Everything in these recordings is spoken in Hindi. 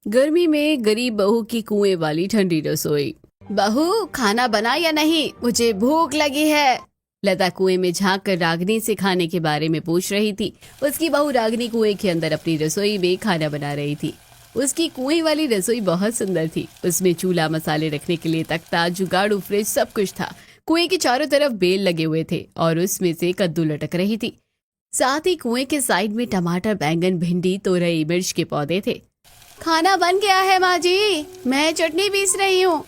गर्मी में गरीब बहू की कुएं वाली ठंडी रसोई। बहू, खाना बना या नहीं, मुझे भूख लगी है। लता कुएं में झांक कर रागनी से खाने के बारे में पूछ रही थी। उसकी बहू रागनी कुएं के अंदर अपनी रसोई में खाना बना रही थी। उसकी कुएं वाली रसोई बहुत सुंदर थी। उसमें चूल्हा, मसाले रखने के लिए तख्ता, जुगाड़ू, फ्रिज, सब कुछ था। कुएं के चारों तरफ बेल लगे हुए थे और उसमें से कद्दू लटक रही थी। साथ ही कुएं के साइड में टमाटर, बैंगन, भिंडी, तोरई, मिर्च के पौधे थे। खाना बन गया है माँ जी, मैं चटनी पीस रही हूँ।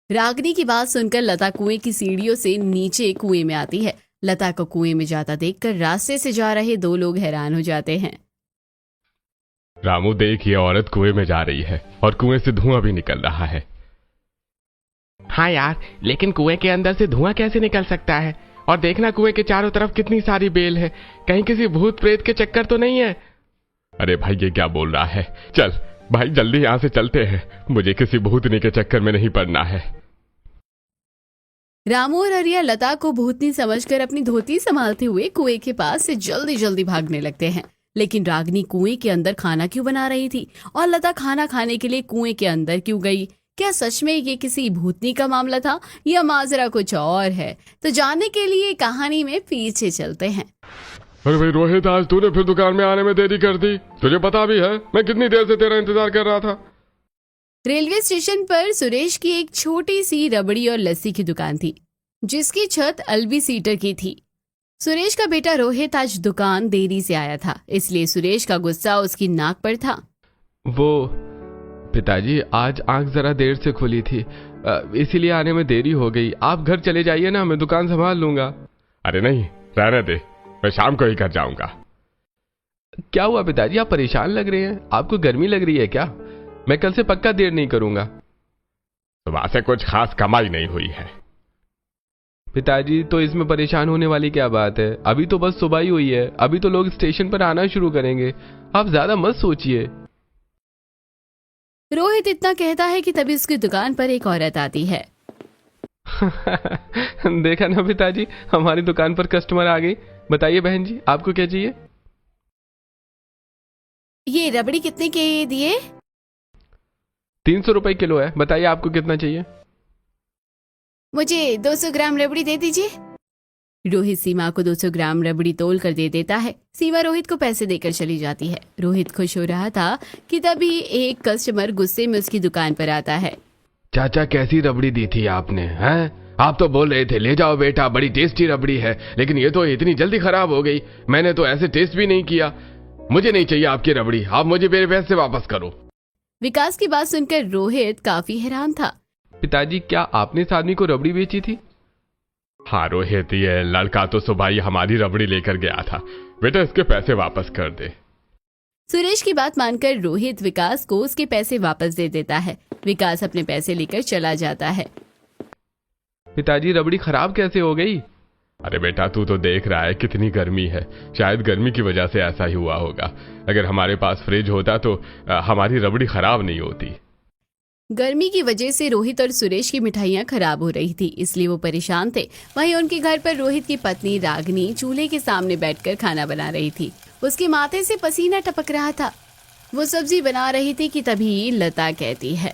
रागनी की बात सुनकर लता कुएं की सीढ़ियों से नीचे कुएं में आती है। लता को कुएं में जाता देखकर रास्ते से जा रहे दो लोग हैरान हो जाते हैं। रामू, देख, ये औरत कुएं में जा रही है और कुएं से धुआं भी निकल रहा है। हाँ यार, लेकिन कुएं के अंदर से धुआं कैसे निकल सकता है? और देखना, कुएं के चारों तरफ कितनी सारी बेल है। कहीं किसी भूत प्रेत के चक्कर तो नहीं है? अरे भाई, ये क्या बोल रहा है? चल भाई, जल्दी यहाँ से चलते हैं। मुझे किसी भूतनी के चक्कर में नहीं पड़ना है। रामू और हरिया लता को भूतनी समझकर अपनी धोती संभालते हुए कुएं के पास से जल्दी जल्दी भागने लगते हैं। लेकिन रागनी कुएं के अंदर खाना क्यों बना रही थी और लता खाना खाने के लिए कुएं के अंदर क्यों गई? क्या सच में ये किसी भूतनी का मामला था या माजरा कुछ और है? तो जानने के लिए कहानी में पीछे चलते हैं। अरे भाई रोहित, आज तूने फिर दुकान में आने में देरी कर दी। तुझे पता भी है मैं कितनी देर से तेरा इंतजार कर रहा था। रेलवे स्टेशन पर सुरेश की एक छोटी सी रबड़ी और लस्सी की दुकान थी, जिसकी छत अलबी सीटर की थी। सुरेश का बेटा रोहित आज दुकान देरी से आया था, इसलिए सुरेश का गुस्सा उसकी नाक पर था। वो पिताजी, आज आंख जरा देर से खुली थी, इसीलिए आने में देरी हो गई। आप घर चले जाइए ना, मैं दुकान संभाल लूंगा। अरे नहीं, रहने दे, मैं शाम को ही घर जाऊंगा। क्या हुआ पिताजी, आप परेशान लग रहे हैं? आपको गर्मी लग रही है क्या? मैं कल से पक्का देर नहीं करूंगा। सुबह से कुछ खास कमाई नहीं हुई है। पिताजी, तो इसमें परेशान होने वाली क्या बात है? अभी तो बस सुबह ही हुई है, अभी तो लोग स्टेशन पर आना शुरू करेंगे। आप ज्यादा मत सोचिए। रोहित इतना कहता है कि तभी उसकी दुकान पर एक औरत आती है। देखा ना पिताजी, हमारी दुकान पर कस्टमर आ गई। बताइए बहन जी, आपको क्या चाहिए? ये रबड़ी कितने के दिए? 300 रुपए किलो है। बताइए आपको कितना चाहिए? मुझे 200 ग्राम रबड़ी दे दीजिए। रोहित सीमा को 200 ग्राम रबड़ी तोल कर दे देता है। सीमा रोहित को पैसे देकर चली जाती है। रोहित खुश हो रहा था कि तभी एक कस्टमर गुस्से में उसकी दुकान पर आता है। चाचा, कैसी रबड़ी दी थी आपने? हैं? आप तो बोल रहे थे ले जाओ बेटा, बड़ी टेस्टी रबड़ी है, लेकिन ये तो इतनी जल्दी खराब हो गई। मैंने तो ऐसे टेस्ट भी नहीं किया। मुझे नहीं चाहिए आपकी रबड़ी, आप मुझे मेरे पैसे वापस करो। विकास की बात सुनकर रोहित काफी हैरान था। पिताजी, क्या आपने इस आदमी को रबड़ी बेची थी? हाँ रोहित, ये लड़का तो सुबह ही हमारी रबड़ी लेकर गया था। बेटा, इसके पैसे वापस कर दे। सुरेश की बात मानकर रोहित विकास को उसके पैसे वापस दे देता है। विकास अपने पैसे लेकर चला जाता है। पिताजी, रबड़ी खराब कैसे हो गई? अरे बेटा, तू तो देख रहा है कितनी गर्मी है। शायद गर्मी की वजह से ऐसा ही हुआ होगा। अगर हमारे पास फ्रिज होता तो हमारी रबड़ी खराब नहीं होती। गर्मी की वजह से रोहित और सुरेश की मिठाइयाँ खराब हो रही थी, इसलिए वो परेशान थे। वहीं उनके घर पर रोहित की पत्नी रागनी चूल्हे के सामने बैठकर खाना बना रही थी। उसके माथे से पसीना टपक रहा था। वो सब्जी बना रही थी कि तभी लता कहती है,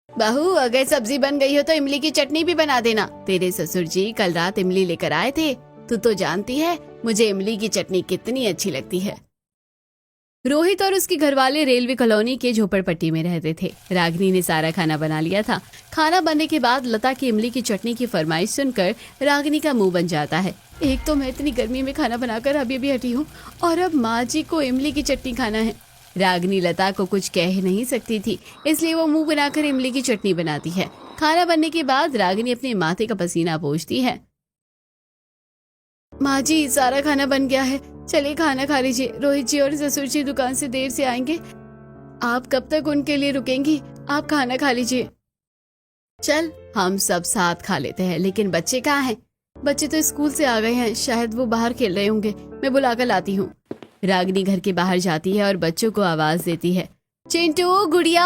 बहू, अगर सब्जी बन गई हो तो इमली की चटनी भी बना देना। तेरे ससुर जी कल रात इमली लेकर आए थे। तू तो जानती है मुझे इमली की चटनी कितनी अच्छी लगती है। रोहित और उसके घरवाले रेलवे कॉलोनी के झोपड़पट्टी में रहते थे। रागनी ने सारा खाना बना लिया था। खाना बनने के बाद लता की इमली की चटनी की फरमाइश सुनकर रागनी का मुंह बन जाता है। एक तो मैं इतनी गर्मी में खाना बनाकर अभी हटी हूँ और अब माँ जी को इमली की चटनी खाना है। रागनी लता को कुछ कह नहीं सकती थी, इसलिए वो मुंह बनाकर इमली की चटनी बनाती है। खाना बनने के बाद रागनी अपने माथे का पसीना पोंछती है। माँ जी, सारा खाना बन गया है, चलिए खाना खा लीजिए। रोहित जी और ससुर जी दुकान से देर से आएंगे। आप कब तक उनके लिए रुकेंगी? आप खाना खा लीजिए। चल, हम सब साथ खा लेते हैं, लेकिन बच्चे कहाँ हैं? बच्चे तो स्कूल से आ गए हैं, शायद वो बाहर खेल रहे होंगे। मैं बुला कर लाती हूँ। रागनी घर के बाहर जाती है और बच्चों को आवाज देती है, चिंटू, गुड़िया,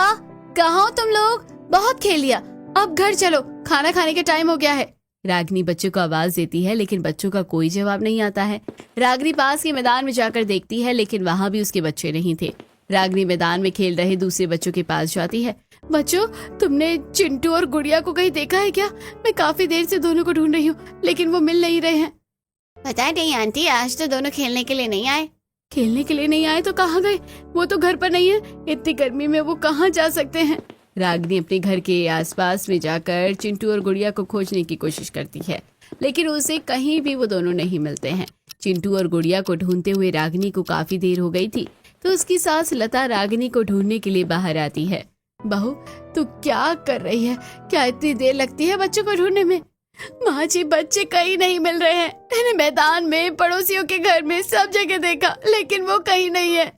कहाँ हो तुम लोग? बहुत खेल लिया, अब घर चलो, खाना खाने का टाइम हो गया है। रागनी बच्चों को आवाज देती है, लेकिन बच्चों का कोई जवाब नहीं आता है। रागनी पास के मैदान में जाकर देखती है, लेकिन वहां भी उसके बच्चे नहीं थे। रागिनी मैदान में खेल रहे दूसरे बच्चों के पास जाती है। बच्चों, तुमने चिंटू और गुड़िया को कहीं देखा है क्या? मैं काफी देर से दोनों को ढूंढ रही हूँ, लेकिन वो मिल नहीं रहे हैं। पता नहीं आंटी, आज तो दोनों खेलने के लिए नहीं आए। खेलने के लिए नहीं आए तो कहाँ गए? वो तो घर पर नहीं है। इतनी गर्मी में वो कहाँ जा सकते हैं? रागिनी अपने घर के आसपास में जाकर चिंटू और गुड़िया को खोजने की कोशिश करती है, लेकिन उसे कहीं भी वो दोनों नहीं मिलते हैं। चिंटू और गुड़िया को ढूंढते हुए रागिनी को काफी देर हो गई थी, तो उसकी सास लता रागिनी को ढूंढने के लिए बाहर आती है। बहू, तू क्या कर रही है? क्या इतनी देर लगती है बच्चों को ढूंढने में? माँ जी, बच्चे कहीं नहीं मिल रहे हैं। मैंने मैदान में, पड़ोसियों के घर में, सब जगह देखा, लेकिन वो कहीं नहीं है।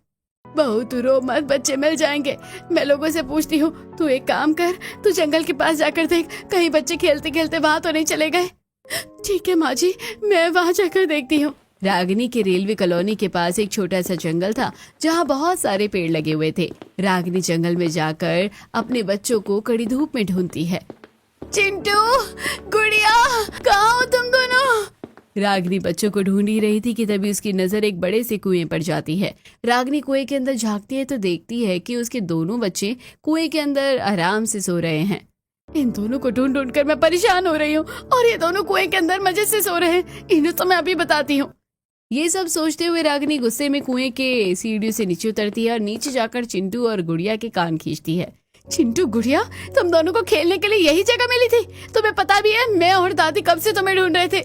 बहू तू रो मत, बच्चे मिल जाएंगे। मैं लोगों से पूछती हूँ। तू एक काम कर, तू जंगल के पास जाकर देख, कहीं बच्चे खेलते खेलते वहां तो नहीं चले गए। ठीक है माँ जी, मैं वहां जाकर देखती हूँ। रागिनी के रेलवे कॉलोनी के पास एक छोटा सा जंगल था, जहाँ बहुत सारे पेड़ लगे हुए थे। रागिनी जंगल में जाकर अपने बच्चों को कड़ी धूप में ढूंढती है। चिंटू, गुड़िया, कहाँ हो तुम दोनों? रागिनी बच्चों को ढूंढ ही रही थी कि तभी उसकी नजर एक बड़े से कुएं पर जाती है। रागिनी कुएं के अंदर झांकती है तो देखती है कि उसके दोनों बच्चे कुएं के अंदर आराम से सो रहे हैं। इन दोनों को ढूंढ ढूंढ कर मैं परेशान हो रही हूँ, और ये दोनों कुएं के अंदर मजे से सो रहे हैं। इन्हें तो मैं अभी बताती हूँ। ये सब सोचते हुए रागिनी गुस्से में कुएं के सीढ़ियों से नीचे उतरती है और नीचे जाकर चिंटू और गुड़िया के कान खींचती है। चिंटू, गुड़िया, तुम दोनों को खेलने के लिए यही जगह मिली थी? तुम्हें पता भी है मैं और दादी कब से तुम्हें ढूंढ रहे थे।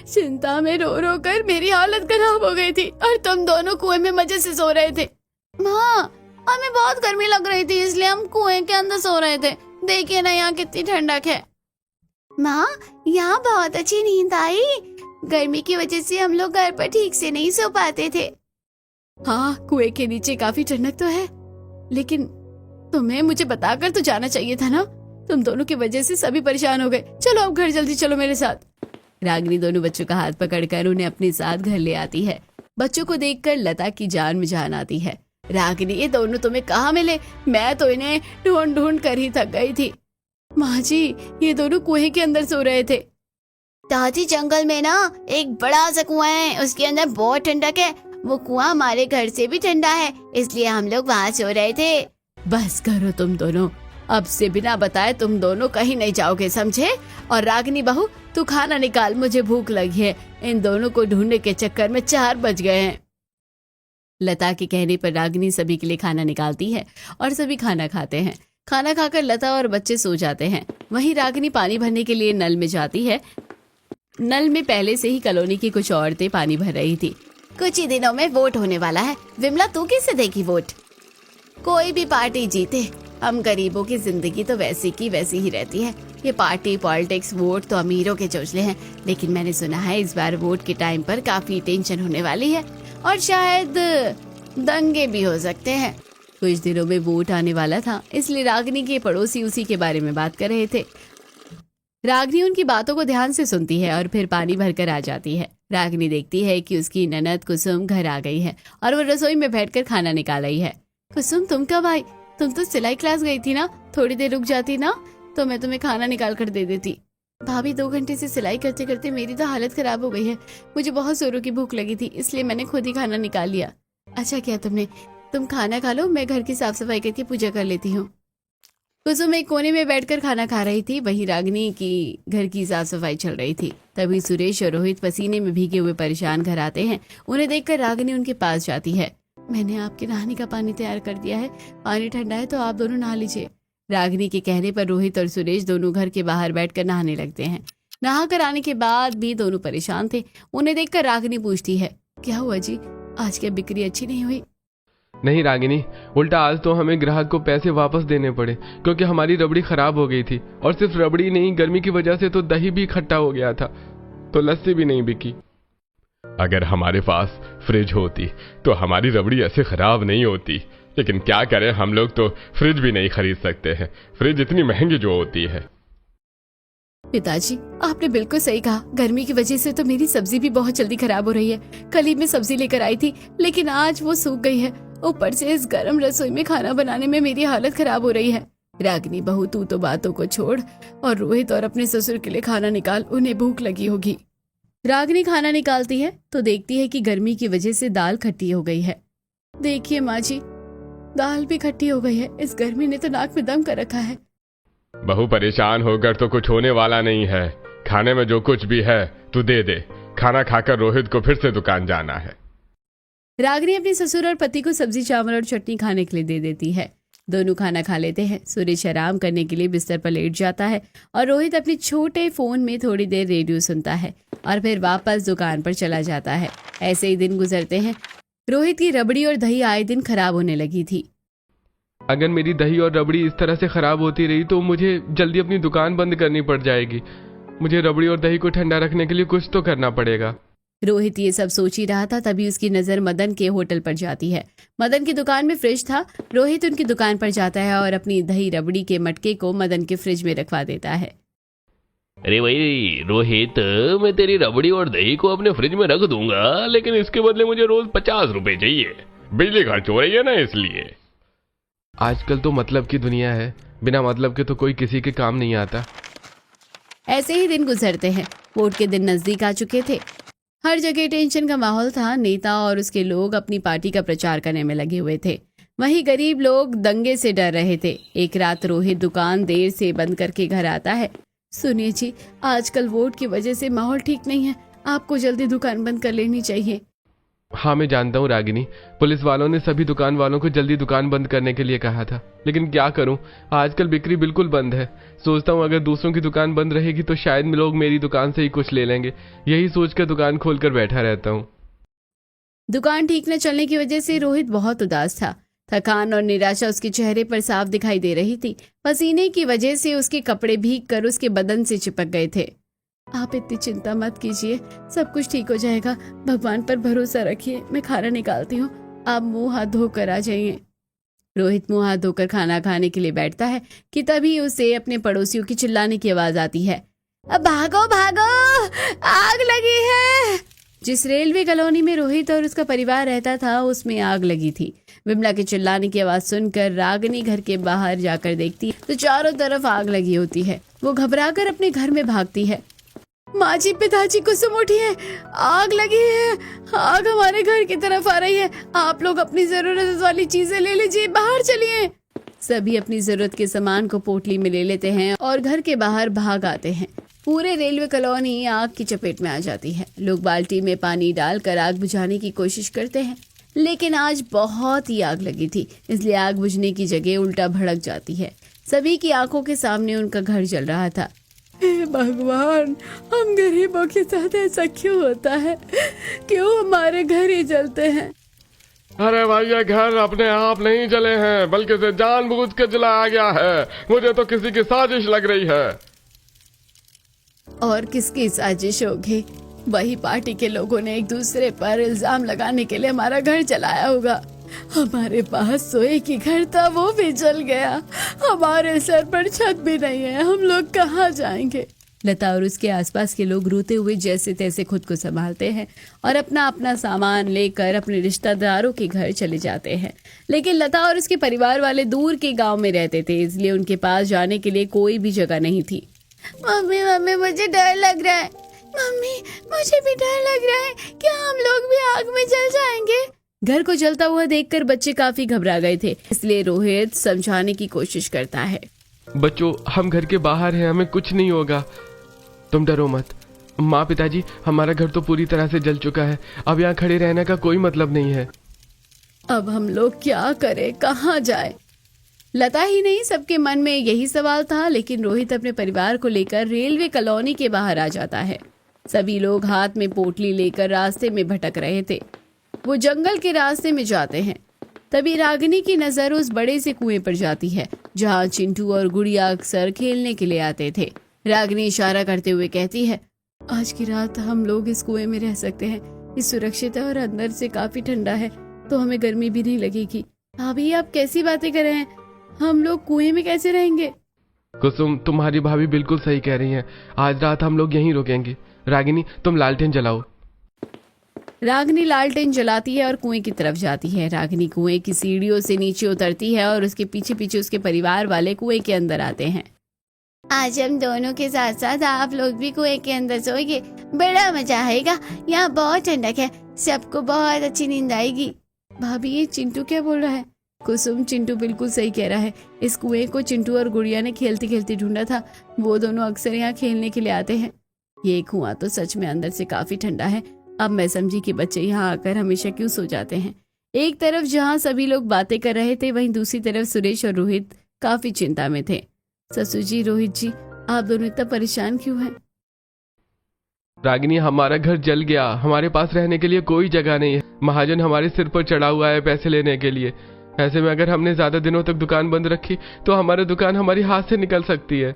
चिंता में रो रो कर मेरी हालत खराब हो गई थी, और तुम दोनों कुएं में मजे से सो रहे थे। माँ, हमें बहुत गर्मी लग रही थी, इसलिए हम कुएं के अंदर सो रहे थे। देखिए ना यहाँ कितनी ठंडक है। माँ, यहाँ बहुत अच्छी नींद आई। गर्मी की वजह से हम लोग घर पर ठीक से नहीं सो पाते थे। हाँ, कुएं के नीचे काफी ठंडक तो है, लेकिन तुम्हें मुझे बताकर तो जाना चाहिए था ना। तुम दोनों की वजह से सभी परेशान हो गए। चलो अब घर जल्दी चलो मेरे साथ। रागिनी दोनों बच्चों का हाथ पकड़कर उन्हें अपने साथ घर ले आती है। बच्चों को देखकर लता की जान में जान आती है। रागिनी, ये दोनों तुम्हें कहाँ मिले? मैं तो इन्हें ढूंढ ढूंढ कर ही थक गई थी। माँ जी, ये दोनों कुएं के अंदर सो रहे थे। दादी, जंगल में ना एक बड़ा सा कुआं है, उसके अंदर बहुत ठंडक है। वो कुआं हमारे घर से भी ठंडा है, इसलिए हम लोग वहाँ सो रहे थे। बस करो तुम दोनों, अब से बिना बताए तुम दोनों कहीं नहीं जाओगे, समझे? और रागिनी बहू, तू खाना निकाल, मुझे भूख लगी है। इन दोनों को ढूंढने के चक्कर में 4 बज गए हैं। लता के कहने पर रागिनी सभी के लिए खाना निकालती है और सभी खाना खाते हैं। खाना खाकर लता और बच्चे सो जाते हैं। वहीं रागिनी पानी भरने के लिए नल में जाती है। नल में पहले से ही कॉलोनी की कुछ औरतें पानी भर रही थी। कुछ ही दिनों में वोट होने वाला है। विमला, तू किससे देगी वोट? कोई भी पार्टी जीते, हम गरीबों की जिंदगी तो वैसी की वैसी ही रहती है। ये पार्टी, पॉलिटिक्स, वोट तो अमीरों के चोचले हैं, लेकिन मैंने सुना है इस बार वोट के टाइम पर काफी टेंशन होने वाली है, और शायद दंगे भी हो सकते हैं। कुछ दिनों में वोट आने वाला था, इसलिए रागिनी के पड़ोसी उसी के बारे में बात कर रहे थे। रागिनी उनकी बातों को ध्यान से सुनती है और फिर पानी भरकर आ जाती है। रागिनी देखती है कि उसकी ननद कुसुम घर आ गई है और वो रसोई में बैठकर खाना निकाल रही है। कुसुम, तुम कब आई? तुम तो सिलाई क्लास गई थी ना, थोड़ी देर रुक जाती ना तो मैं तुम्हें खाना निकाल कर दे देती। भाभी, 2 घंटे से सिलाई करते करते मेरी तो हालत खराब हो गई है। मुझे बहुत जोरों की भूख लगी थी, इसलिए मैंने खुद ही खाना निकाल लिया। अच्छा किया तुमने। तुम खाना खा लो, मैं घर की साफ सफाई करके पूजा कर लेती हूँ। कुसुम एक कोने में बैठकर खाना खा रही थी, वहीं रागिनी की घर की साफ सफाई चल रही थी। तभी सुरेश और रोहित पसीने में भीगे हुए परेशान घर आते हैं। उन्हें देखकर रागिनी उनके पास जाती है। मैंने आपके नहाने का पानी तैयार कर दिया है, पानी ठंडा है तो आप दोनों नहा लीजिए। रागिनी के कहने पर रोहित और सुरेश दोनों घर के बाहर बैठकर नहाने लगते हैं। नहा कर आने के बाद भी दोनों परेशान थे। उन्हें देखकर रागिनी पूछती है, क्या हुआ जी, आज क्या बिक्री अच्छी नहीं हुई? नहीं रागिनी, उल्टा आज तो हमें ग्राहक को पैसे वापस देने पड़े, क्योंकि हमारी रबड़ी खराब हो गई थी। और सिर्फ रबड़ी नहीं, गर्मी की वजह से तो दही भी खट्टा हो गया था, तो लस्सी भी नहीं बिकी। अगर हमारे पास फ्रिज होती तो हमारी रबड़ी ऐसे खराब नहीं होती, लेकिन क्या करें, हम लोग तो फ्रिज भी नहीं खरीद सकते हैं। फ्रिज इतनी महंगी जो होती है। पिताजी, आपने बिल्कुल सही कहा। गर्मी की वजह से तो मेरी सब्जी भी बहुत जल्दी खराब हो रही है। कल ही मैं सब्जी लेकर आई थी, लेकिन आज वो सूख गई है। ऊपर से इस गर्म रसोई में खाना बनाने में मेरी हालत खराब हो रही है। रागिनी बहू, तू तो बातों को छोड़ और रोहित और अपने ससुर के लिए खाना निकाल, उन्हें भूख लगी होगी। रागिनी खाना निकालती है तो देखती है कि गर्मी की वजह से दाल खट्टी हो गई है। देखिए माँ जी, दाल भी खट्टी हो गई है। इस गर्मी ने तो नाक में दम कर रखा है। बहू परेशान होकर तो कुछ होने वाला नहीं है। खाने में जो कुछ भी है तू दे दे। खाना खाकर रोहित को फिर से दुकान जाना है। रागिनी अपने ससुर और पति को सब्जी चावल और चटनी खाने के लिए दे देती है। दोनों खाना खा लेते हैं। सुरेश आराम करने के लिए बिस्तर पर लेट जाता है और रोहित अपने छोटे फोन में थोड़ी देर रेडियो सुनता है और फिर वापस दुकान पर चला जाता है। ऐसे ही दिन गुजरते हैं। रोहित की रबड़ी और दही आए दिन खराब होने लगी थी। अगर मेरी दही और रबड़ी इस तरह से खराब होती रही तो मुझे जल्दी अपनी दुकान बंद करनी पड़ जाएगी। मुझे रबड़ी और दही को ठंडा रखने के लिए कुछ तो करना पड़ेगा। रोहित ये सब सोच ही रहा था, तभी उसकी नजर मदन के होटल पर जाती है। मदन की दुकान में फ्रिज था। रोहित उनकी दुकान पर जाता है और अपनी दही रबड़ी के मटके को मदन के फ्रिज में रखवा देता है। अरे भाई रोहित, मैं तेरी रबड़ी और दही को अपने फ्रिज में रख दूंगा, लेकिन इसके बदले मुझे रोज 50 रुपए चाहिए। बिजली खर्च हो रही है ना, इसलिए। आजकल तो मतलब की दुनिया है, बिना मतलब के तो कोई किसी के काम नहीं आता। ऐसे ही दिन गुजरते हैं। वोट के दिन नजदीक आ चुके थे। हर जगह टेंशन का माहौल था। नेता और उसके लोग अपनी पार्टी का प्रचार करने में लगे हुए थे। वहीं गरीब लोग दंगे से डर रहे थे। एक रात रोहित दुकान देर से बंद करके घर आता है। सुनिए जी, आजकल वोट की वजह से माहौल ठीक नहीं है। आपको जल्दी दुकान बंद कर लेनी चाहिए। हाँ, मैं जानता हूँ रागिनी, पुलिस वालों ने सभी दुकान वालों को जल्दी दुकान बंद करने के लिए कहा था, लेकिन क्या करूँ, आजकल बिक्री बिल्कुल बंद है। सोचता हूँ अगर दूसरों की दुकान बंद रहेगी तो शायद लोग मेरी दुकान से ही कुछ ले लेंगे। यही सोचकर दुकान खोलकर बैठा रहता हूँ। दुकान ठीक न चलने की वजह से रोहित बहुत उदास था। थकान और निराशा उसके चेहरे पर साफ दिखाई दे रही थी। पसीने की वजह से उसके कपड़े भीग कर उसके बदन से चिपक गए थे। आप इतनी चिंता मत कीजिए, सब कुछ ठीक हो जाएगा। भगवान पर भरोसा रखिए। मैं खाना निकालती हूँ, आप मुंह हाथ धोकर आ जाइए। रोहित मुंह हाथ धोकर खाना खाने के लिए बैठता है कि तभी उसे अपने पड़ोसियों की चिल्लाने की आवाज आती है। अब भागो भागो, आग लगी है। जिस रेलवे कॉलोनी में रोहित और उसका परिवार रहता था उसमें आग लगी थी। विमला के चिल्लाने की आवाज सुनकर रागिनी घर के बाहर जाकर देखती तो चारों तरफ आग लगी होती है। वो घबराकर अपने घर में भागती है। माँ जी, पिताजी, कुसुम उठिए, आग लगी है। आग हमारे घर की तरफ आ रही है। आप लोग अपनी जरूरत वाली चीजें ले लीजिए, बाहर चलिए। सभी अपनी जरूरत के सामान को पोटली में ले लेते हैं और घर के बाहर भाग आते हैं। पूरे रेलवे कॉलोनी आग की चपेट में आ जाती है। लोग बाल्टी में पानी डालकर आग बुझाने की कोशिश करते हैं, लेकिन आज बहुत ही आग लगी थी, इसलिए आग बुझने की जगह उल्टा भड़क जाती है। सभी की आंखों के सामने उनका घर जल रहा था। हे भगवान, हम गरीबों के साथ ऐसा क्यों होता है? क्यों हमारे घर ही जलते हैं? अरे भाई, ये घर अपने आप नहीं जले हैं, बल्कि इसे जानबूझ के जलाया गया है। मुझे तो किसी की साजिश लग रही है। और किसकी साजिश होगी? वही पार्टी के लोगों ने एक दूसरे पर इल्जाम लगाने के लिए हमारा घर जलाया होगा। हमारे पास सोए की घर था, वो भी जल गया। हमारे सर पर छत भी नहीं है, हम लोग कहाँ जाएंगे? लता और उसके आसपास के लोग रोते हुए जैसे तैसे खुद को संभालते हैं और अपना अपना सामान लेकर अपने रिश्तेदारों के घर चले जाते हैं। लेकिन लता और उसके परिवार वाले दूर के गांव में रहते थे, इसलिए उनके पास जाने के लिए कोई भी जगह नहीं थी। मम्मी मम्मी, मुझे डर लग रहा है। मम्मी, मुझे भी डर लग रहा है। क्या हम लोग भी आग में जल जाएंगे? घर को जलता हुआ देखकर बच्चे काफी घबरा गए थे, इसलिए रोहित समझाने की कोशिश करता है। बच्चों, हम घर के बाहर हैं, हमें कुछ नहीं होगा, तुम डरो मत। माँ, पिताजी, हमारा घर तो पूरी तरह से जल चुका है। अब यहाँ खड़े रहने का कोई मतलब नहीं है। अब हम लोग क्या करें, कहाँ जाए? लता ही नहीं, सबके मन में यही सवाल था। लेकिन रोहित अपने परिवार को लेकर रेलवे कॉलोनी के बाहर आ जाता है। सभी लोग हाथ में पोटली लेकर रास्ते में भटक रहे थे। वो जंगल के रास्ते में जाते हैं। तभी रागिनी की नजर उस बड़े से कुएं पर जाती है जहाँ चिंटू और गुड़िया अक्सर खेलने के लिए आते थे। रागिनी इशारा करते हुए कहती है, आज की रात हम लोग इस कुएं में रह सकते हैं। ये सुरक्षित है और अंदर से काफी ठंडा है, तो हमें गर्मी भी नहीं लगेगी। भाभी, आप कैसी बातें कर रहे हैं? हम लोग कुएं में कैसे रहेंगे? कुसुम, तुम्हारी भाभी बिल्कुल सही कह रही हैं। आज रात हम लोग यहीं रुकेंगे। रागिनी, तुम लालटेन जलाओ। रागिनी लालटेन जलाती है और कुएं की तरफ जाती है। रागिनी कुएं की सीढ़ियों से नीचे उतरती है और उसके पीछे पीछे उसके परिवार वाले कुएं के अंदर आते हैं। आज हम दोनों के साथ साथ आप लोग भी कुएं के अंदर सोएंगे। बड़ा मजा आएगा, यहाँ बहुत ठंडक है, सबको बहुत अच्छी नींद आएगी। भाभी ये चिंटू क्या बोल रहा है? कुसुम, चिंटू बिल्कुल सही कह रहा है। इस कुएं को चिंटू और गुड़िया ने खेलती खेलती ढूंढा था। वो दोनों अक्सर यहाँ खेलने के लिए आते हैं। ये कुआं तो सच में अंदर से काफी ठंडा है। अब मैं समझी कि बच्चे यहाँ आकर हमेशा क्यों सो जाते हैं। एक तरफ जहाँ सभी लोग बातें कर रहे थे, वहीं दूसरी तरफ सुरेश और रोहित काफी चिंता में थे। ससुर जी, रोहित जी, आप दोनों इतना परेशान क्यों हैं? रागिनी, हमारा घर जल गया। हमारे पास रहने के लिए कोई जगह नहीं है। महाजन हमारे सिर पर चढ़ा हुआ है पैसे लेने के लिए। ऐसे में अगर हमने ज्यादा दिनों तक दुकान बंद रखी तो हमारी दुकान हमारी हाथ से निकल सकती है।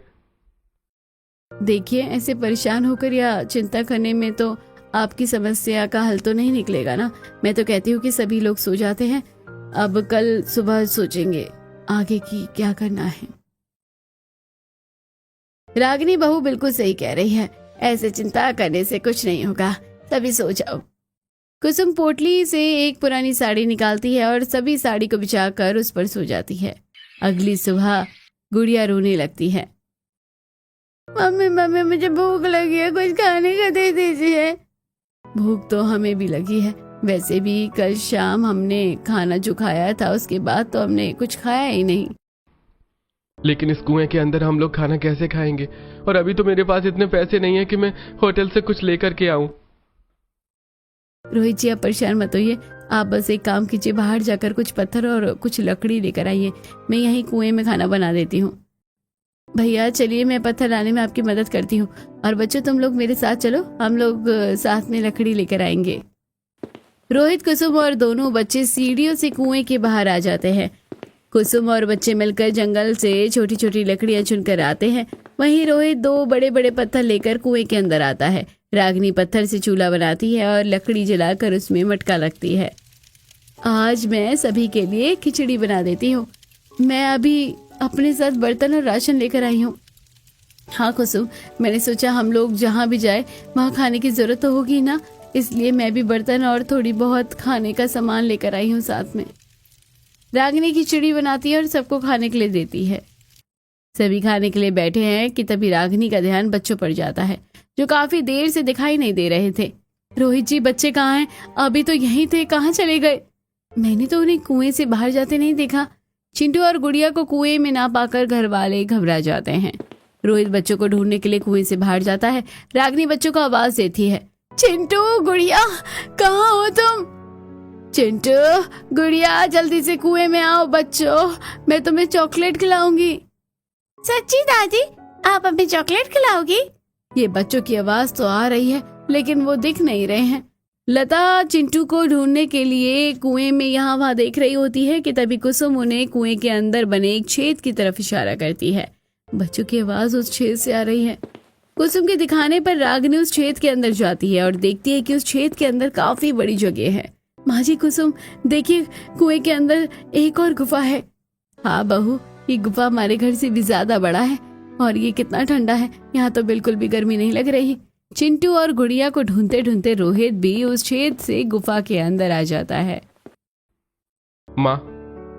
देखिए, ऐसे परेशान होकर या चिंता करने में तो आपकी समस्या का हल तो नहीं निकलेगा ना। मैं तो कहती हूँ कि सभी लोग सो जाते हैं। अब कल सुबह सोचेंगे आगे की क्या करना है। रागिनी बहू बिल्कुल सही कह रही है। ऐसे चिंता करने से कुछ नहीं होगा। सभी सो जाओ। कुसुम पोटली से एक पुरानी साड़ी निकालती है और सभी साड़ी को बिछाकर उस पर सो जाती है। अगली सुबह गुड़िया रोने लगती है। मम्मी मम्मी, मुझे भूख लगी है, कुछ खाने का दे दीजिए। भूख तो हमें भी लगी है। वैसे भी कल शाम हमने खाना जो खाया था उसके बाद तो हमने कुछ खाया ही नहीं। लेकिन इस कुएं के अंदर हम लोग खाना कैसे खाएंगे? और अभी तो मेरे पास इतने पैसे नहीं है कि मैं होटल से कुछ लेकर के आऊं। रोहित जी, आप परेशान मत होइए। आप बस एक काम कीजिए, बाहर जाकर कुछ पत्थर और कुछ लकड़ी लेकर आइए। मैं यहीं कुएं में खाना बना देती हूँ। भैया चलिए, मैं पत्थर लाने में आपकी मदद करती हूँ। और बच्चों, तुम लोग मेरे साथ चलो, हम लोग साथ में लकड़ी लेकर आएंगे। रोहित, कुसुम और दोनों बच्चे सीढ़ियों से कुएं के बाहर आ जाते हैं। कुसुम और बच्चे मिलकर जंगल से छोटी छोटी लकड़ियां चुनकर आते हैं। वहीं रोहित 2 बड़े बड़े पत्थर लेकर कुएं के अंदर आता है। रागिनी पत्थर से चूल्हा बनाती है और लकड़ी जलाकर उसमें मटका लगती है। आज मैं सभी के लिए खिचड़ी बना देती हूँ। मैं अभी अपने साथ बर्तन और राशन लेकर आई हूँ। हाँ कुसुम, मैंने सोचा हम लोग जहाँ भी जाए वहाँ खाने की जरूरत तो होगी ना, इसलिए मैं भी बर्तन और थोड़ी बहुत खाने का सामान लेकर आई हूँ साथ में। रागिनी खिचड़ी बनाती है और सबको खाने के लिए देती है। सभी खाने के लिए बैठे हैं कि तभी रागिनी का ध्यान बच्चों पर जाता है, जो काफी देर से दिखाई नहीं दे रहे थे। रोहित जी, बच्चे कहाँ हैं? अभी तो यहीं थे, कहाँ चले गए? मैंने तो उन्हें कुएं से बाहर जाते नहीं देखा। चिंटू और गुड़िया को कुएं में ना पाकर घर वाले घबरा जाते हैं। रोहित बच्चों को ढूंढने के लिए कुएं से बाहर जाता है। रागिनी बच्चों को आवाज देती है, चिंटू, गुड़िया, कहाँ हो तुम? चिंटू, गुड़िया, जल्दी से कुएं में आओ बच्चों, मैं तुम्हें चॉकलेट खिलाऊंगी। सच्ची दादी, आप हमें चॉकलेट खिलाओगी? ये बच्चों की आवाज तो आ रही है, लेकिन वो दिख नहीं रहे हैं। लता चिंटू को ढूंढने के लिए कुएं में यहाँ वहाँ देख रही होती है कि तभी कुसुम उन्हें कुएं के अंदर बने एक छेद की तरफ इशारा करती है। बच्चों की आवाज उस छेद से आ रही है। कुसुम के दिखाने पर रागिनी उस छेद के अंदर जाती है और देखती है कि उस छेद के अंदर काफी बड़ी जगह है। माँ जी, कुसुम देखिए, कुएं के अंदर एक और गुफा है। हाँ बहू, ये गुफा हमारे घर से भी ज्यादा बड़ा है और ये कितना ठंडा है, यहाँ तो बिल्कुल भी गर्मी नहीं लग रही। चिंटू और गुड़िया को ढूंढते ढूंढते रोहित भी उस छेद से गुफा के अंदर आ जाता है। माँ,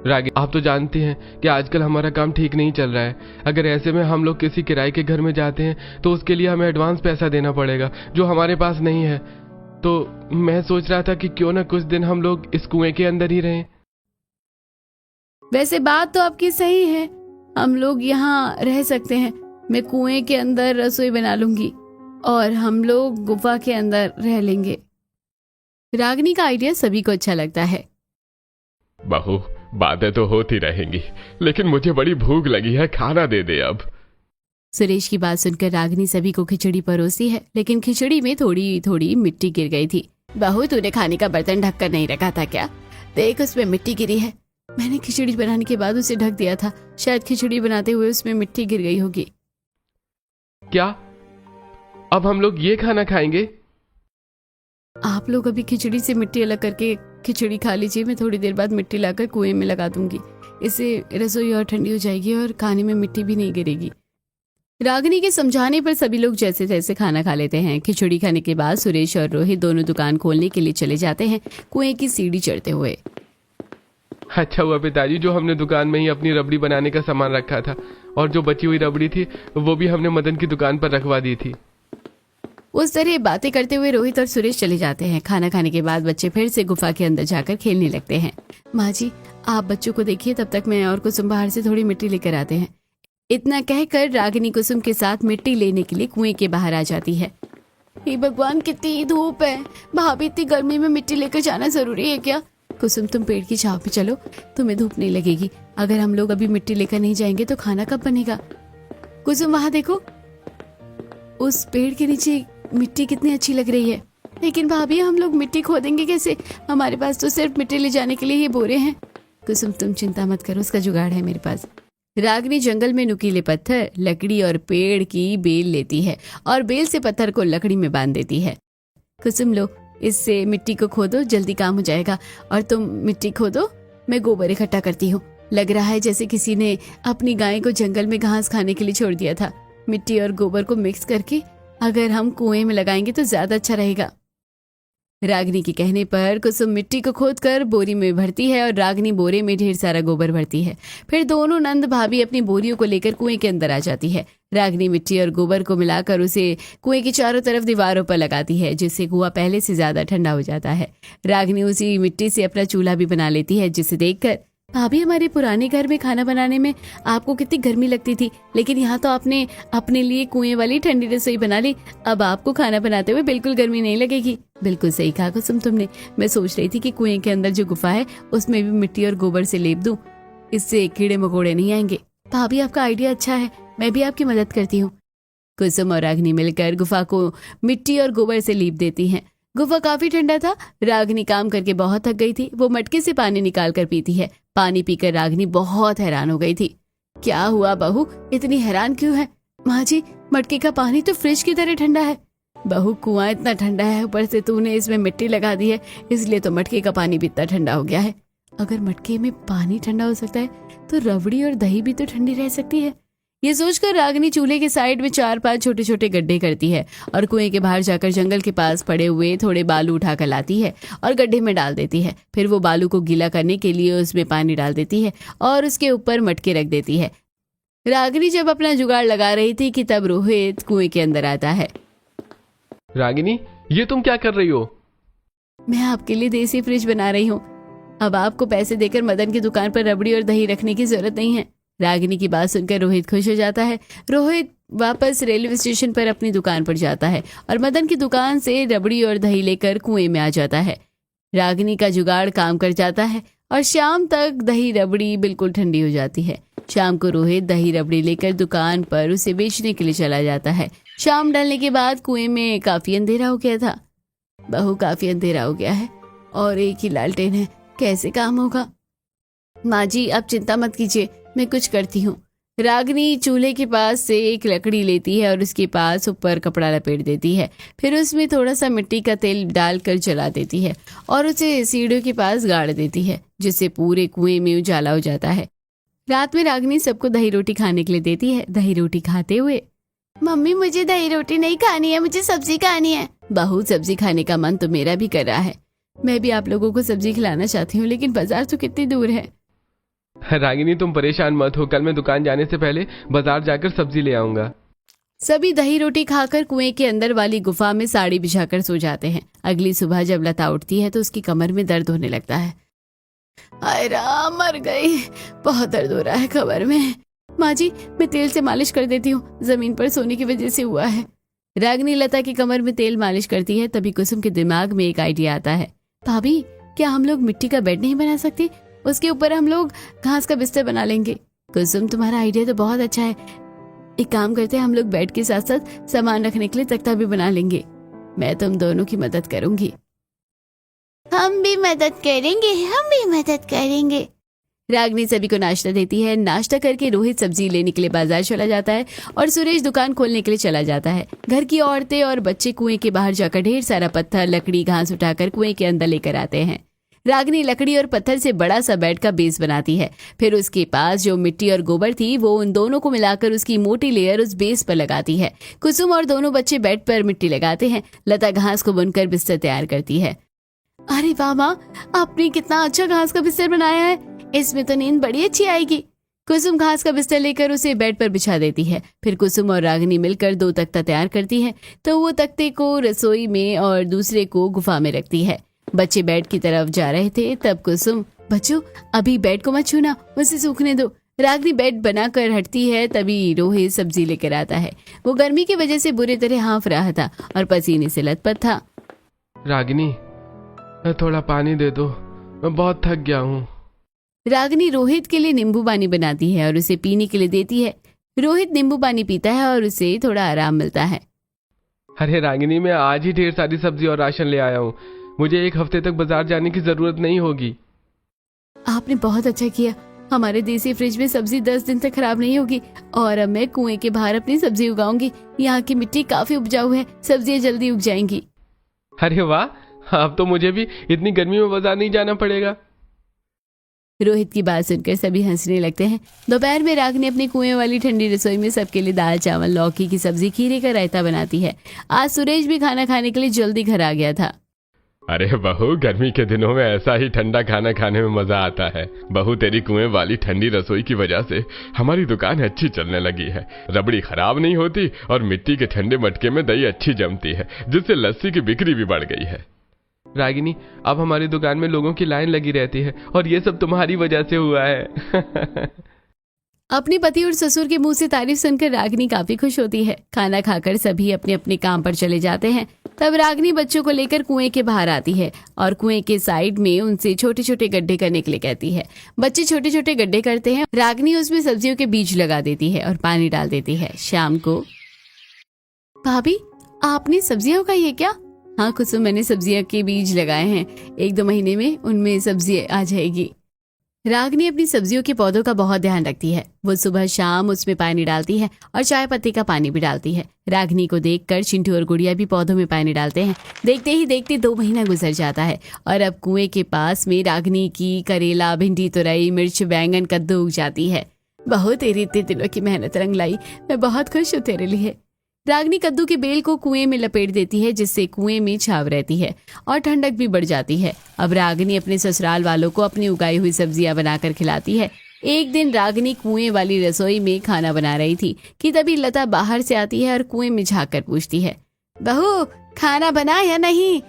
रागी, आप तो जानती हैं कि आजकल हमारा काम ठीक नहीं चल रहा है। अगर ऐसे में हम लोग किसी किराए के घर में जाते हैं तो उसके लिए हमें एडवांस पैसा देना पड़ेगा, जो हमारे पास नहीं है। तो मैं सोच रहा था कि क्यों ना कुछ दिन हम लोग इस कुएं के अंदर ही रहें। वैसे बात तो आपकी सही है, हम लोग यहाँ रह सकते हैं। मैं कुएं के अंदर रसोई बना लूंगी और हम लोग गुफा के अंदर रह लेंगे। रागिनी का आइडिया सभी को अच्छा लगता है। बहू, बातें तो होती रहेंगी, लेकिन मुझे बड़ी भूख लगी है, खाना दे दे अब। सुरेश की बात सुनकर रागिनी सभी को खिचड़ी परोसती है, लेकिन खिचड़ी में थोड़ी थोड़ी मिट्टी गिर गई थी। बहू, तूने खाने का बर्तन ढक कर नहीं रखा था क्या? देख, उसमें मिट्टी गिरी है। मैंने खिचड़ी बनाने के बाद उसे ढक दिया था, शायद खिचड़ी बनाते हुए उसमें मिट्टी गिर गई होगी। क्या अब हम लोग ये खाना खाएंगे? आप लोग अभी खिचड़ी से मिट्टी अलग करके खिचड़ी खा लीजिए, मैं थोड़ी देर बाद मिट्टी लाकर कुएं में लगा दूंगी। इससे रसोई और ठंडी हो जाएगी और खाने में मिट्टी भी नहीं गिरेगी। रागिनी के समझाने पर सभी लोग जैसे तैसे खाना खा लेते हैं। खिचड़ी खाने के बाद सुरेश और रोहित दोनों दुकान खोलने के लिए चले जाते हैं, कुएं की सीढ़ी चढ़ते हुए। अच्छा हुआ पिताजी, जो हमने दुकान में ही अपनी रबड़ी बनाने का सामान रखा था, और जो बची हुई रबड़ी थी वो भी हमने मदन की दुकान पर रखवा दी थी। उस तरह बातें करते हुए रोहित और सुरेश चले जाते हैं। खाना खाने के बाद बच्चे फिर से गुफा के अंदर जाकर खेलने लगते हैं। माँ जी, आप बच्चों को देखिए, तब तक मैं और कुसुम बाहर से थोड़ी मिट्टी लेकर आते हैं। इतना कहकर रागिनी कुसुम के साथ मिट्टी लेने के लिए कुएं के बाहर आ जाती है। हे भगवान, कितनी धूप है। भाभी, इतनी गर्मी में मिट्टी लेकर जाना जरूरी है क्या? कुसुम, तुम पेड़ की छांव पे चलो, तुम्हें धूप नहीं लगेगी। अगर हम लोग अभी मिट्टी लेकर नहीं जाएंगे तो खाना कब बनेगा? कुसुम, वहां देखो, उस पेड़ के नीचे मिट्टी कितनी अच्छी लग रही है। लेकिन भाभी, हम लोग मिट्टी खोदेंगे कैसे? हमारे पास तो सिर्फ मिट्टी ले जाने के लिए ये बोरे हैं। कुसुम, तुम चिंता मत करो, उसका जुगाड़ है मेरे पास। रागिनी जंगल में नुकीले पत्थर, लकड़ी और पेड़ की बेल लेती है और बेल से पत्थर को लकड़ी में बांध देती है। कुसुम, लो, इससे मिट्टी को खोदो, जल्दी काम हो जाएगा। और तुम मिट्टी खोदो, मैं गोबर इकट्ठा करती हूँ। लग रहा है जैसे किसी ने अपनी गाय को जंगल में घास खाने के लिए छोड़ दिया था। मिट्टी और गोबर को मिक्स करके अगर हम कुएं में लगाएंगे तो ज्यादा अच्छा रहेगा। रागिनी के कहने पर कुसुम मिट्टी को खोदकर बोरी में भरती है और रागिनी बोरे में ढेर सारा गोबर भरती है। फिर दोनों नंद भाभी अपनी बोरियों को लेकर कुएं के अंदर आ जाती है। रागिनी मिट्टी और गोबर को मिलाकर उसे कुएं की चारों तरफ दीवारों पर लगाती है, जिससे कुआं पहले से ज्यादा ठंडा हो जाता है। रागिनी उसी मिट्टी से अपना चूल्हा भी बना लेती है, जिसे देखकर, भाभी, हमारे पुराने घर में खाना बनाने में आपको कितनी गर्मी लगती थी, लेकिन यहाँ तो आपने अपने लिए कुएं वाली ठंडी रसोई बना ली। अब आपको खाना बनाते हुए बिल्कुल गर्मी नहीं लगेगी। बिल्कुल सही कहा कुसुम तुमने। मैं सोच रही थी कि कुएं के अंदर जो गुफा है उसमें भी मिट्टी और गोबर से लेप दूं, इससे कीड़े मकोड़े नहीं आएंगे। भाभी, आपका आइडिया अच्छा है, मैं भी आपकी मदद करती हूँ। कुसुम और रागिनी मिलकर गुफा को मिट्टी और गोबर से लीप देती हैं। गुफा काफी ठंडा था। रागिनी काम करके बहुत थक गई थी। वो मटके से पानी निकाल कर पीती है। पानी पीकर रागिनी बहुत हैरान हो गई थी। क्या हुआ बहू, इतनी हैरान क्यों है? माँ जी, मटके का पानी तो फ्रिज की तरह ठंडा है। बहू, कुआं इतना ठंडा है, ऊपर से तूने इसमें मिट्टी लगा दी है, इसलिए तो मटके का पानी भी इतना ठंडा हो गया है। अगर मटके में पानी ठंडा हो सकता है तो रबड़ी और दही भी तो ठंडी रह सकती है। ये सोचकर रागिनी चूल्हे के साइड में 4-5 छोटे छोटे गड्ढे करती है और कुएं के बाहर जाकर जंगल के पास पड़े हुए थोड़े बालू उठाकर लाती है और गड्ढे में डाल देती है। फिर वो बालू को गीला करने के लिए उसमें पानी डाल देती है और उसके ऊपर मटके रख देती है। रागिनी जब अपना जुगाड़ लगा रही थी कि तब रोहित कुएं के अंदर आता है। रागिनी, ये तुम क्या कर रही हो? मैं आपके लिए देसी फ्रिज बना रही हूँ। अब आपको पैसे देकर मदन की दुकान पर रबड़ी और दही रखने की जरूरत नहीं है। रागिनी की बात सुनकर रोहित खुश हो जाता है। रोहित वापस रेलवे स्टेशन पर अपनी दुकान पर जाता है और मदन की दुकान से रबड़ी और दही लेकर कुएं में आ जाता है। रागिनी का जुगाड़ काम कर जाता है और शाम तक दही रबड़ी बिल्कुल ठंडी हो जाती है। शाम को रोहित दही रबड़ी लेकर दुकान पर उसे बेचने के लिए चला जाता है। शाम ढलने के बाद कुएं में काफी अंधेरा हो गया था। बहू, काफी अंधेरा हो गया है और एक ही लालटेन है, कैसे काम होगा? माँ जी, आप चिंता मत कीजिए, मैं कुछ करती हूँ। रागिनी चूल्हे के पास से एक लकड़ी लेती है और उसके पास ऊपर कपड़ा लपेट देती है। फिर उसमें थोड़ा सा मिट्टी का तेल डालकर जला देती है और उसे सीढ़ियों के पास गाड़ देती है, जिससे पूरे कुएं में उजाला हो जाता है। रात में रागिनी सबको दही रोटी खाने के लिए देती है। दही रोटी खाते हुए, मम्मी, मुझे दही रोटी नहीं खानी है, मुझे सब्जी खानी है। बहू, सब्जी खाने का मन तो मेरा भी कर रहा है। मैं भी आप लोगों को सब्जी खिलाना चाहती हूँ, लेकिन बाजार तो कितनी दूर है। रागिनी, तुम परेशान मत हो, कल मैं दुकान जाने से पहले बाजार जाकर सब्जी ले आऊंगा। सभी दही रोटी खाकर कुएं के अंदर वाली गुफा में साड़ी बिछाकर सो जाते हैं। अगली सुबह जब लता उठती है तो उसकी कमर में दर्द होने लगता है। हाय राम, मर गई, बहुत दर्द हो रहा है कमर में। माँ जी, मैं तेल से मालिश कर देती हूँ, जमीन पर सोने की वजह से हुआ है। रागिनी लता की कमर में तेल मालिश करती है। तभी कुसुम के दिमाग में एक आइडिया आता है। भाभी, क्या हम लोग मिट्टी का बेड नहीं बना सकते? उसके ऊपर हम लोग घास का बिस्तर बना लेंगे। कुसुम, तुम्हारा आइडिया तो बहुत अच्छा है। एक काम करते हैं, हम लोग बेड के साथ साथ सामान रखने के लिए तख्ता भी बना लेंगे। मैं तुम दोनों की मदद करूंगी। हम भी मदद करेंगे, हम भी मदद करेंगे। रागिनी सभी को नाश्ता देती है। नाश्ता करके रोहित सब्जी लेने के लिए बाजार चला जाता है और सुरेश दुकान खोलने के लिए चला जाता है। घर की औरतें और बच्चे कुएं के बाहर जाकर ढेर सारा पत्थर, लकड़ी, घास उठाकर कुएं के अंदर लेकर आते हैं। रागिनी लकड़ी और पत्थर से बड़ा सा बेड का बेस बनाती है। फिर उसके पास जो मिट्टी और गोबर थी वो उन दोनों को मिलाकर उसकी मोटी लेयर उस बेस पर लगाती है। कुसुम और दोनों बच्चे बेड पर मिट्टी लगाते हैं। लता घास को बुनकर बिस्तर तैयार करती है। अरे वाह माँ, आपने कितना अच्छा घास का बिस्तर बनाया है, इसमें तो नींद बड़ी अच्छी आएगी। कुसुम घास का बिस्तर लेकर उसे बेड पर बिछा देती है। फिर कुसुम और रागिनी मिलकर 2 तख्ता तैयार करती है, तो वो तख्ते को रसोई में और दूसरे को गुफा में रखती है। बच्चे बेड की तरफ जा रहे थे, तब कुसुम, बच्चों अभी बेड को मत छूना, उसे सूखने दो। रागिनी बेड बनाकर हटती है, तभी रोहित सब्जी लेकर आता है। वो गर्मी की वजह से बुरी तरह हाँफ रहा था और पसीने से लथपथ था। रागिनी, थोड़ा पानी दे दो, मैं बहुत थक गया हूँ। रागिनी रोहित के लिए नींबू पानी बनाती है और उसे पीने के लिए देती है। रोहित नींबू पानी पीता है और उसे थोड़ा आराम मिलता है। अरे रागिनी, मैं आज ही ढेर सारी सब्जी और राशन ले आया हूँ, मुझे 1 हफ्ते तक बाजार जाने की जरूरत नहीं होगी। आपने बहुत अच्छा किया, हमारे देसी फ्रिज में सब्जी 10 दिन तक खराब नहीं होगी और अब मैं कुएं के बाहर अपनी सब्जी उगाऊंगी। यहाँ की मिट्टी काफी उपजाऊ है, सब्जियां जल्दी उग जाएंगी। अरे वाह, अब तो मुझे भी इतनी गर्मी में बाजार नहीं जाना पड़ेगा। रोहित की बात सुनकर सभी हंसने लगते हैं। दोपहर में रागिनी अपनी कुएं वाली ठंडी रसोई में सबके लिए दाल चावल, लौकी की सब्जी, खीरे का रायता बनाती है। आज सुरेश भी खाना खाने के लिए जल्दी घर आ गया था। अरे बहू, गर्मी के दिनों में ऐसा ही ठंडा खाना खाने में मजा आता है। बहू, तेरी कुएं वाली ठंडी रसोई की वजह से हमारी दुकान अच्छी चलने लगी है। रबड़ी खराब नहीं होती और मिट्टी के ठंडे मटके में दही अच्छी जमती है, जिससे लस्सी की बिक्री भी बढ़ गई है। रागिनी, अब हमारी दुकान में लोगों की लाइन लगी रहती है और ये सब तुम्हारी वजह से हुआ है। अपने पति और ससुर के मुंह से तारीफ सुनकर रागिनी काफी खुश होती है। खाना खाकर सभी अपने अपने काम पर चले जाते हैं। तब रागिनी बच्चों को लेकर कुएं के बाहर आती है और कुएं के साइड में उनसे छोटे छोटे गड्ढे करने के लिए कहती है। बच्चे छोटे छोटे गड्ढे करते हैं। रागिनी उसमें सब्जियों के बीज लगा देती है और पानी डाल देती है। शाम को, भाभी आपने सब्जियां उगाई है क्या? हाँ कुसुम, मैंने सब्जियों के बीज लगाए हैं, 1-2 महीने में उनमें सब्जी आ जाएगी। रागिनी अपनी सब्जियों के पौधों का बहुत ध्यान रखती है। वो सुबह शाम उसमें पानी डालती है और चाय पत्ती का पानी भी डालती है। रागिनी को देखकर चिंटू और गुड़िया भी पौधों में पानी डालते हैं। देखते ही देखते 2 महीना गुजर जाता है और अब कुएं के पास में रागिनी की करेला, भिंडी, तुरई, मिर्च, बैंगन, कद्दू उग जाती है। बहुत तेरी इतने दिनों की मेहनत रंग लाई, मैं बहुत खुश हूँ तेरे लिए। रागिनी कद्दू के बेल को कुएं में लपेट देती है, जिससे कुएं में छाव रहती है और ठंडक भी बढ़ जाती है। अब रागिनी अपने ससुराल वालों को अपनी उगाई हुई सब्जियां बनाकर खिलाती है। एक दिन रागिनी कुएं वाली रसोई में खाना बना रही थी कि तभी लता बाहर से आती है और कुएं में झांक कर पूछती है, बहू खाना बना या नहीं?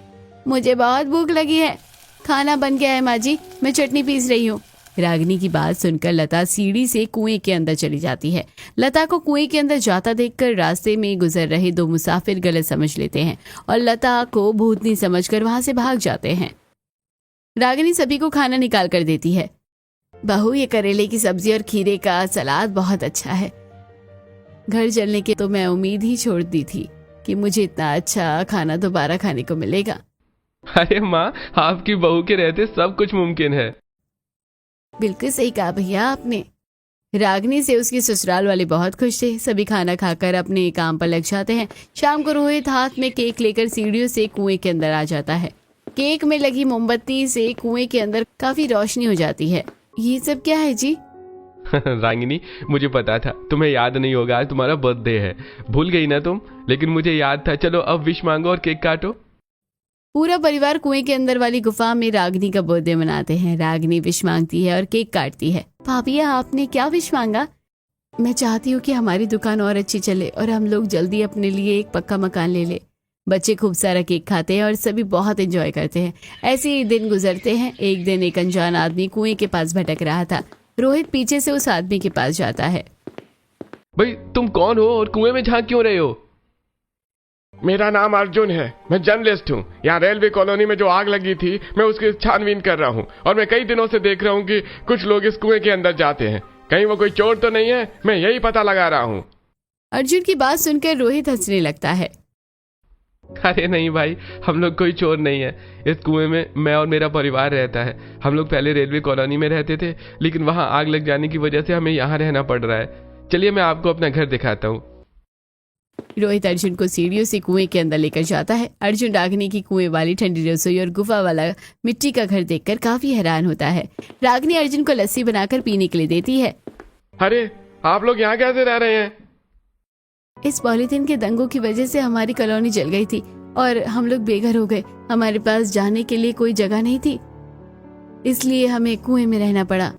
मुझे बहुत भूख लगी है। खाना बन गया है माँ जी, मैं चटनी पीस रही हूँ। रागिनी की बात सुनकर लता सीढ़ी से कुएं के अंदर चली जाती है। लता को कुएं के अंदर जाता देखकर रास्ते में गुजर रहे 2 मुसाफिर गलत समझ लेते हैं और लता को भूतनी समझकर वहां से भाग जाते हैं। रागिनी सभी को खाना निकाल कर देती है। बहू, ये करेले की सब्जी और खीरे का सलाद बहुत अच्छा है। घर चलने की तो मैं उम्मीद ही छोड़ दी थी कि मुझे इतना अच्छा खाना दोबारा खाने को मिलेगा। अरे माँ, आपकी बहू के रहते सब कुछ मुमकिन है। बिल्कुल सही कहा भैया आपने। रागिनी से उसके ससुराल वाले बहुत खुश थे। सभी खाना खाकर अपने काम पर लग जाते हैं। शाम को रोहित हाथ में केक लेकर सीढ़ियों से कुएं के अंदर आ जाता है। केक में लगी मोमबत्ती से कुएं के अंदर काफी रोशनी हो जाती है। ये सब क्या है जी? रागिनी, मुझे पता था तुम्हें याद नहीं होगा, आज तुम्हारा बर्थडे है। भूल गई ना तुम, लेकिन मुझे याद था। चलो अब विश मांगो और केक काटो। पूरा परिवार कुएं के अंदर वाली गुफा में रागिनी का बर्थडे मनाते हैं। रागिनी विश मांगती है और केक काटती है। भाभी, आपने क्या विश मांगा? मैं चाहती हूँ कि हमारी दुकान और अच्छी चले और हम लोग जल्दी अपने लिए एक पक्का मकान ले ले। बच्चे खूब सारा केक खाते हैं और सभी बहुत एंजॉय करते हैं। ऐसे ही दिन गुजरते हैं। एक दिन एक अनजान आदमी कुएं के पास भटक रहा था। रोहित पीछे से उस आदमी के पास जाता है। भाई, तुम कौन हो और कुएं में झांक क्यों रहे हो? मेरा नाम अर्जुन है, मैं जर्नलिस्ट हूँ। यहाँ रेलवे कॉलोनी में जो आग लगी थी, मैं उसकी छानबीन कर रहा हूँ और मैं कई दिनों से देख रहा हूँ कि कुछ लोग इस कुएं के अंदर जाते हैं। कहीं वो कोई चोर तो नहीं है? मैं यही पता लगा रहा हूँ। अर्जुन की बात सुनकर रोहित हंसने लगता है। अरे नहीं भाई, हम लोग कोई चोर नहीं है। इस कुएं में मैं और मेरा परिवार रहता है। हम लोग पहले रेलवे कॉलोनी में रहते थे, लेकिन वहां आग लग जाने की वजह से हमें यहाँ रहना पड़ रहा है। चलिए मैं आपको अपना घर दिखाता हूँ। रोहित अर्जुन को सीढ़ियों से कुएं के अंदर लेकर जाता है। अर्जुन रागिनी की कुएं वाली ठंडी रसोई और गुफा वाला मिट्टी का घर देखकर काफी हैरान होता है। रागिनी अर्जुन को लस्सी बनाकर पीने के लिए देती है। अरे, आप लोग यहाँ कैसे रह रहे हैं? इस पॉलीथीन के दंगों की वजह से हमारी कॉलोनी जल गई थी और हम लोग बेघर हो गए। हमारे पास जाने के लिए कोई जगह नहीं थी, इसलिए हमें कुएं में रहना पड़ा।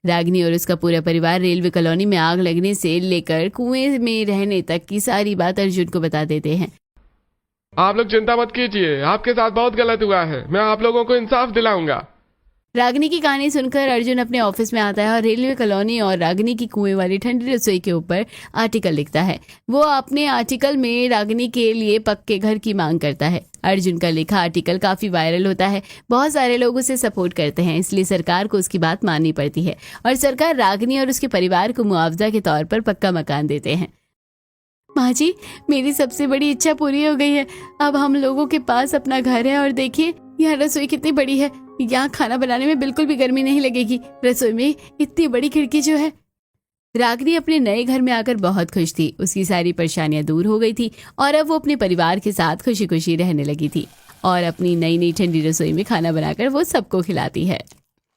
रागिनी और उसका पूरा परिवार रेलवे कॉलोनी में आग लगने से लेकर कुएं में रहने तक की सारी बात अर्जुन को बता देते हैं। आप लोग चिंता मत कीजिए, आपके साथ बहुत गलत हुआ है, मैं आप लोगों को इंसाफ दिलाऊंगा। रागिनी की कहानी सुनकर अर्जुन अपने ऑफिस में आता है और रेलवे कॉलोनी और रागिनी की कुएं वाली ठंडी रसोई के ऊपर आर्टिकल लिखता है। वो अपने आर्टिकल में रागिनी के लिए पक्के घर की मांग करता है। अर्जुन का लिखा आर्टिकल काफी वायरल होता है, बहुत सारे लोग उसे सपोर्ट करते हैं, इसलिए सरकार को उसकी बात माननी पड़ती है और सरकार रागिनी और उसके परिवार को मुआवजा के तौर पर पक्का मकान देते हैं। माँ जी, मेरी सबसे बड़ी इच्छा पूरी हो गई है। अब हम लोगों के पास अपना घर है और देखिए यहाँ रसोई कितनी बड़ी है। यहाँ खाना बनाने में बिल्कुल भी गर्मी नहीं लगेगी। रसोई में इतनी बड़ी खिड़की जो है। रागिनी अपने नए घर में आकर बहुत खुश थी। उसकी सारी परेशानियां दूर हो गई थी और अब वो अपने परिवार के साथ खुशी खुशी रहने लगी थी और अपनी नई नई ठंडी रसोई में खाना बनाकर वो सबको खिलाती है।